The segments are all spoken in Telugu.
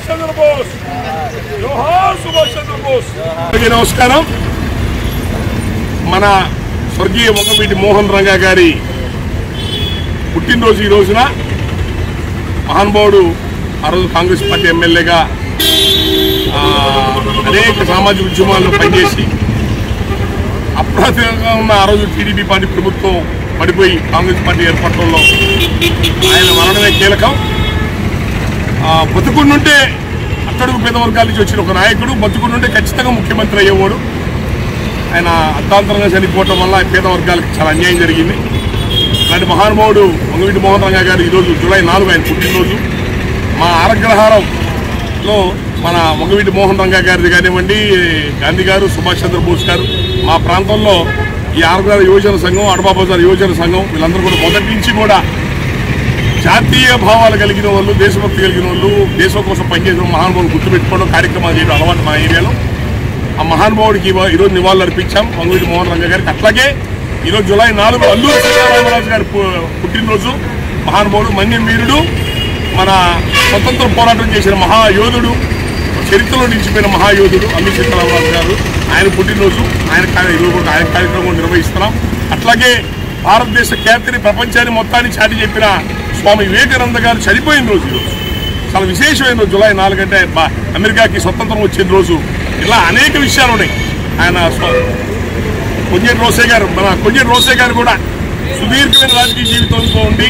చంద్ర బోస్, జోహార్ సుభాష్ చంద్ర బోస్. నమస్కారం. మన స్వర్గీయ వంగవీటి మోహన్ రంగా గారి పుట్టినరోజు ఈ రోజున మహానుభావుడు ఆ రోజు కాంగ్రెస్ పార్టీ ఎమ్మెల్యేగా అనేక సామాజిక ఉద్యమాల్లో పనిచేసి అప్రతిగా ఉన్న ఆ రోజు టీడీపీ పార్టీ ప్రభుత్వం పడిపోయి కాంగ్రెస్ పార్టీ ఏర్పడటంలో ఆయన మరణమే కీలకం. బతుకుండుంటే అట్టడుగు పేద వర్గాల నుంచి వచ్చిన ఒక నాయకుడు బతుకుండుంటే ఖచ్చితంగా ముఖ్యమంత్రి అయ్యేవాడు. ఆయన అర్థాంతరంగా చనిపోవటం వల్ల పేద వర్గాలకు చాలా అన్యాయం జరిగింది. అలాంటి మహానుభావుడు వంగవీటి మోహన్ రంగా గారు ఈరోజు జూలై 4 ఆయన పుట్టినరోజు. మా ఆరగ్రహారంలో మన వంగవీటి మోహన్ రంగా గారిది కానివ్వండి, గాంధీ గారు, సుభాష్ చంద్ర బోస్ గారు, మా ప్రాంతంలో ఈ ఆరగ్రహార యువజన సంఘం, అడబాబజార్ యువజన సంఘం వీళ్ళందరూ కూడా మొదటి నుంచి కూడా జాతీయ భావాలు కలిగిన వాళ్ళు, దేశభక్తి కలిగిన వాళ్ళు, దేశం కోసం పనిచేసిన మహానుభావులు గుర్తుపెట్టుకోవడం కార్యక్రమాలు చేయడం అలవాటు మా ఏరియాలో. ఆ మహానుభావుడికి ఈరోజు నివాళులు అర్పించాం వంగవీటి మోహన్ రంగా గారికి. అట్లాగే ఈరోజు జూలై 4 అల్లూరి సీతారామరాజు గారి పుట్టినరోజు. మహానుభావుడు, మన్యం వీరుడు, మన స్వతంత్ర పోరాటం చేసిన మహాయోధుడు, చరిత్రలో నిలిచిపోయిన మహాయోధుడు అల్లూరి సీతారామరాజు గారు. ఆయన పుట్టినరోజు. ఈరోజు ఆయన కార్యక్రమం నిర్వహిస్తున్నాం. అట్లాగే భారతదేశ ఖ్యాతిని ప్రపంచాన్ని మొత్తాన్ని చాటి చెప్పిన స్వామి వివేకానంద గారు చనిపోయిన రోజు ఈరోజు. చాలా విశేషమైన రోజు జూలై 4 అంటే అమెరికాకి స్వతంత్రం వచ్చిన రోజు. ఇలా అనేక విషయాలు ఉన్నాయి. ఆయన కొంజేటి రోసే గారు కూడా సుదీర్ఘమైన రాజకీయ జీవితంతో ఉండి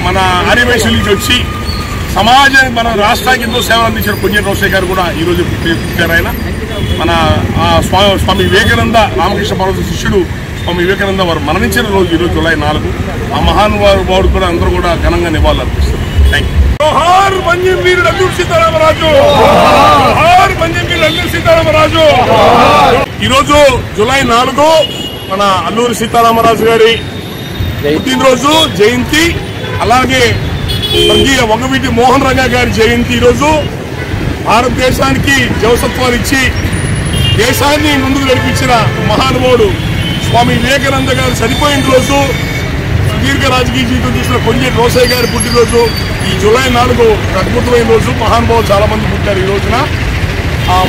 మన ఆర్యవైశ్యుల నుంచి వచ్చి సమాజానికి మన రాష్ట్రానికి ఎంతో సేవలు అందించిన కొంజేటి రోసే గారు కూడా ఈరోజు పుట్టారు. ఆయన మన స్వామి వివేకానంద రామకృష్ణ పరమహంస శిష్యుడు స్వామి వివేకానంద వారు మరణించిన రోజు ఈరోజు జూలై 4. ఆ మహానుభావుడు కూడా అందరూ కూడా ఘనంగా నివాళులు అర్పిస్తారు. Thank you. జోహార్ మన్యం వీరుడు అల్లూరి సీతారామరాజు, జోహార్ మన్యం వీరుడు అల్లూరి సీతారామరాజు. ఈరోజు జూలై 4 మన అల్లూరి సీతారామరాజు గారి పుట్టినరోజు, జయంతి. అలాగే స్వర్గీయ వంగవీటి మోహన్ రంగా గారి జయంతి. ఈరోజు భారతదేశానికి జవసత్వాలు ఇచ్చి దేశాన్ని ముందుకు నడిపించిన మహానుభావుడు స్వామి వివేకానంద గారు చనిపోయిన రోజు. సుదీర్ఘ రాజకీయ జీవితం చూసిన కొంజేటి రోసే గారి పుట్టినరోజు. ఈ జూలై 4 అద్భుతమైన రోజు. మహానుభావులు చాలా మంది పుట్టారు ఈ రోజున.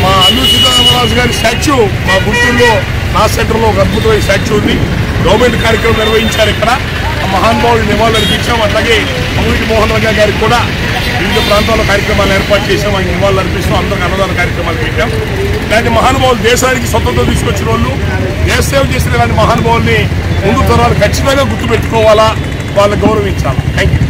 మా అల్లూరి సీతారామరాజు గారి స్టాచ్యూ మా గుంటూరులో నా సెంటర్లో ఒక అద్భుతమైన స్టాచ్యూ ఉంది. గవర్నమెంట్ కార్యక్రమం నిర్వహించారు ఇక్కడ. ఆ మహానుభావులు నివాళులు అర్పించాం. అట్లాగే వంగవీటి మోహన్ రంగా గారికి కూడా వివిధ ప్రాంతాల్లో కార్యక్రమాలు ఏర్పాటు చేసాం. ఆయన నివాళులు అర్పిస్తాం. అందరికి అన్నదాన కార్యక్రమాలు పెట్టాం. ఇలాంటి మహానుభావులు దేశానికి స్వతంత్రం తీసుకొచ్చిన వాళ్ళు, దేశ సేవ చేసిన ఇలాంటి మహానుభావుల్ని ముందు తరాలు ఖచ్చితంగా గుర్తుపెట్టుకోవాలా, వాళ్ళని గౌరవించాలి. Thank you.